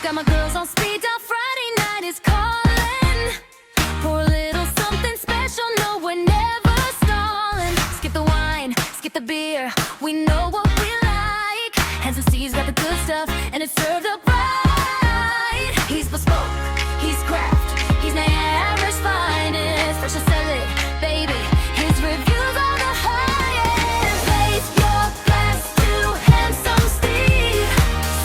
Got my girls on speed dial, Friday night is calling. Pour a little something special, no, we're never stalling. Skip the wine, skip the beer, we know what we like. Hands and Steve's got the good stuff, and it's served up right. He's bespoke, he's craft, he's Niagara's finest. Fresh and sell it, baby, his reviews are the highest. Raise your glass to Handsome Steve.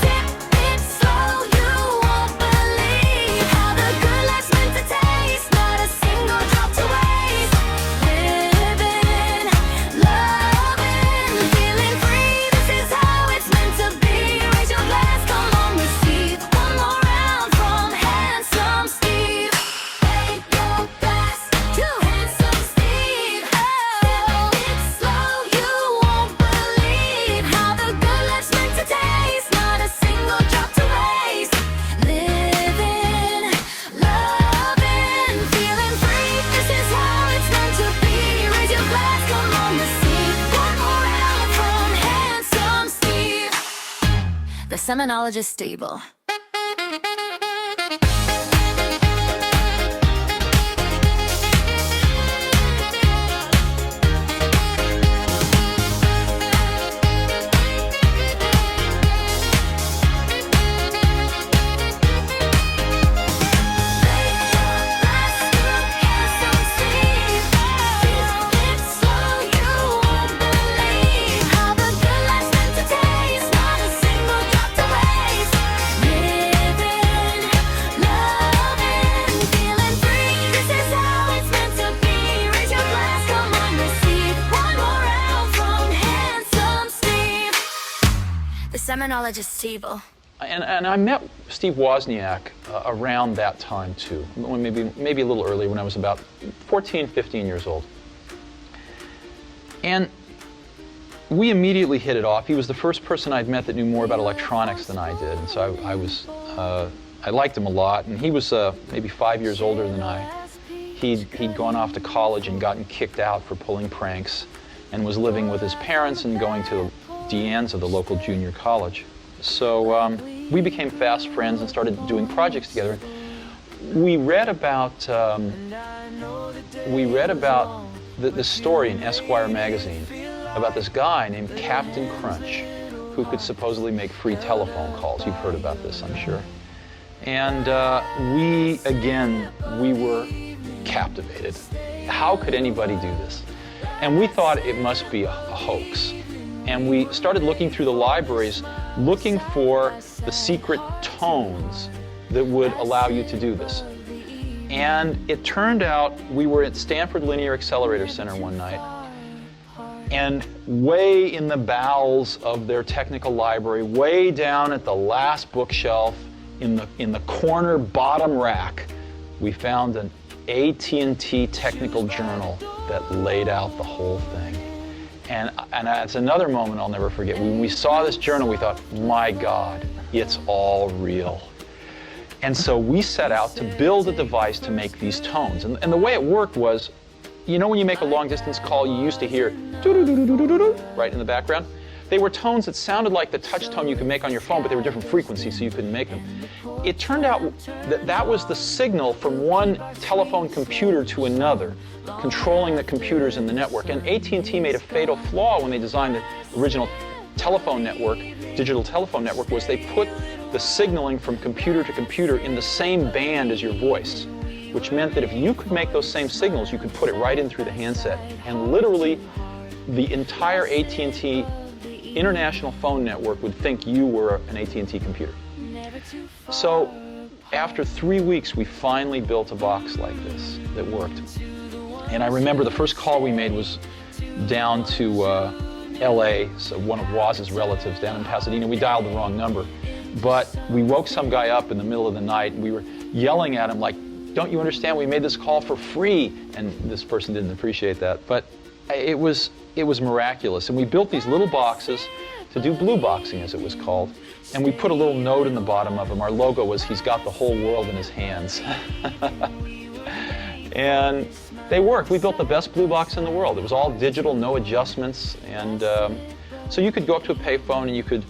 Sip it slow, you won't believe how the good life's meant to taste. Not a single drop to waste. Living, loving, feeling free. This is how it's meant to be. Raise your glass, come on, receive one more round from Handsome Steve. Raise your glass to Handsome Steve. Oh, it's slow, you won't believe how the good life's meant to taste. Not a single drop to waste. Living, loving, feeling free. This is how it's meant to be. Raise your glass, come on, receive one more round from Handsome Steve. The Seminologist Stable. Seminologist Stable. And I met Steve Wozniak around that time too, maybe a little earlier, when I was about 14, 15 years old. And we immediately hit it off. He was the first person I'd met that knew more about electronics than I did, and so I liked him a lot. And he was maybe 5 years older than I. He'd gone off to college and gotten kicked out for pulling pranks, and was living with his parents and going to Deanne's of the local junior college. So we became fast friends and started doing projects together. We read about the story in Esquire magazine about this guy named Captain Crunch, who could supposedly make free telephone calls. You've heard about this, I'm sure. And we were captivated. How could anybody do this? And we thought it must be a hoax. And we started looking through the libraries, looking for the secret tones that would allow you to do this. And it turned out we were at Stanford Linear Accelerator Center one night, and way in the bowels of their technical library, way down at the last bookshelf, in the corner bottom rack, we found an AT&T technical journal that laid out the whole thing. And it's another moment I'll never forget. When we saw this journal, we thought, my God, it's all real. And so we set out to build a device to make these tones. And the way it worked was, you know when you make a long distance call, you used to hear doo-doo-doo-doo-doo-doo right in the background? They were tones that sounded like the touch tone you could make on your phone, but they were different frequencies, so you couldn't make them. It turned out that that was the signal from one telephone computer to another, controlling the computers in the network. And AT&T made a fatal flaw when they designed the original telephone network, digital telephone network, was they put the signaling from computer to computer in the same band as your voice, which meant that if you could make those same signals, you could put it right in through the handset. And literally, the entire AT&T international phone network would think you were an AT&T computer. So after 3 weeks, we finally built a box like this that worked. And I remember the first call we made was down to LA, so one of Woz's relatives down in Pasadena. We dialed the wrong number, but we woke some guy up in the middle of the night, and we were yelling at him like, don't you understand, we made this call for free? And this person didn't appreciate that, but it was miraculous. And we built these little boxes to do blue boxing, as it was called, and we put a little note in the bottom of them. Our logo was, he's got the whole world in his hands. And they worked. We built the best blue box in the world. It was all digital, no adjustments, and so you could go up to a payphone and you could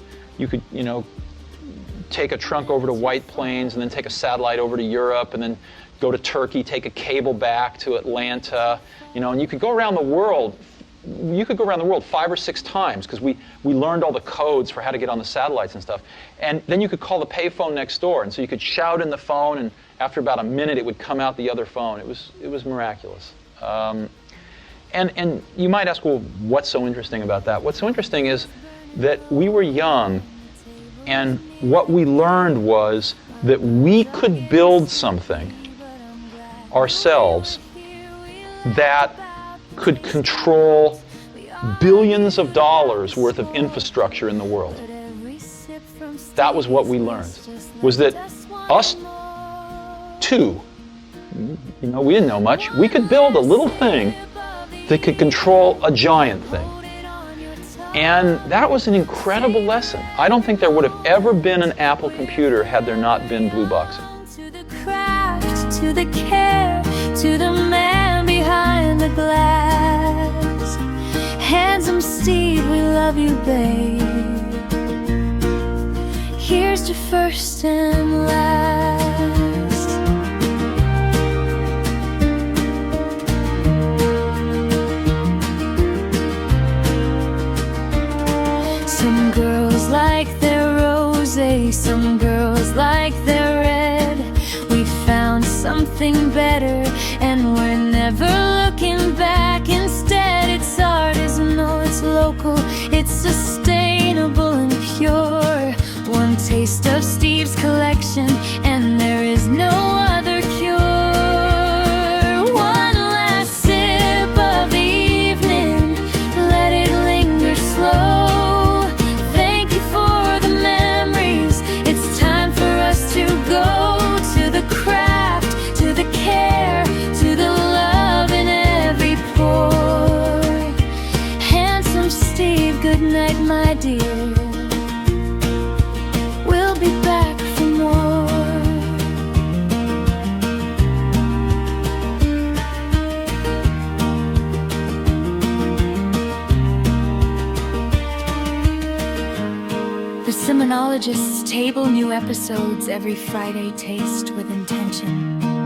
take a trunk over to White Plains and then take a satellite over to Europe and then go to Turkey, take a cable back to Atlanta, and you could go around the world. You could go around the world 5 or 6 times because we learned all the codes for how to get on the satellites and stuff. And then you could call the payphone next door, and so you could shout in the phone, and after about a minute it would come out the other phone. It was miraculous. And you might ask, well, what's so interesting about that? What's so interesting is that we were young, and what we learned was that we could build something ourselves that could control billions of dollars worth of infrastructure in the world. That was what we learned, was that us two, we didn't know much, we could build a little thing that could control a giant thing. And that was an incredible lesson. I don't think there would have ever been an Apple computer had there not been Blue Boxing. To the craft, to the care, to the man behind the glass. Handsome Steve, we love you, babe. Here's to first and last. Some girls like their rosé, some girls like their red. We found something better and we're never looking back. Instead, it's artisanal, it's local, it's sustainable and pure. One taste of Steve's collection and there is no other cure. One last sip of the evening, let it linger slow. Thank you for the memories, it's time for us to go. To the craft, to the care, to the love in every pore. Handsome Steve, good night, my dear. We'll be back for more. The Simonologist's Table, new episodes every Friday. Taste with intention.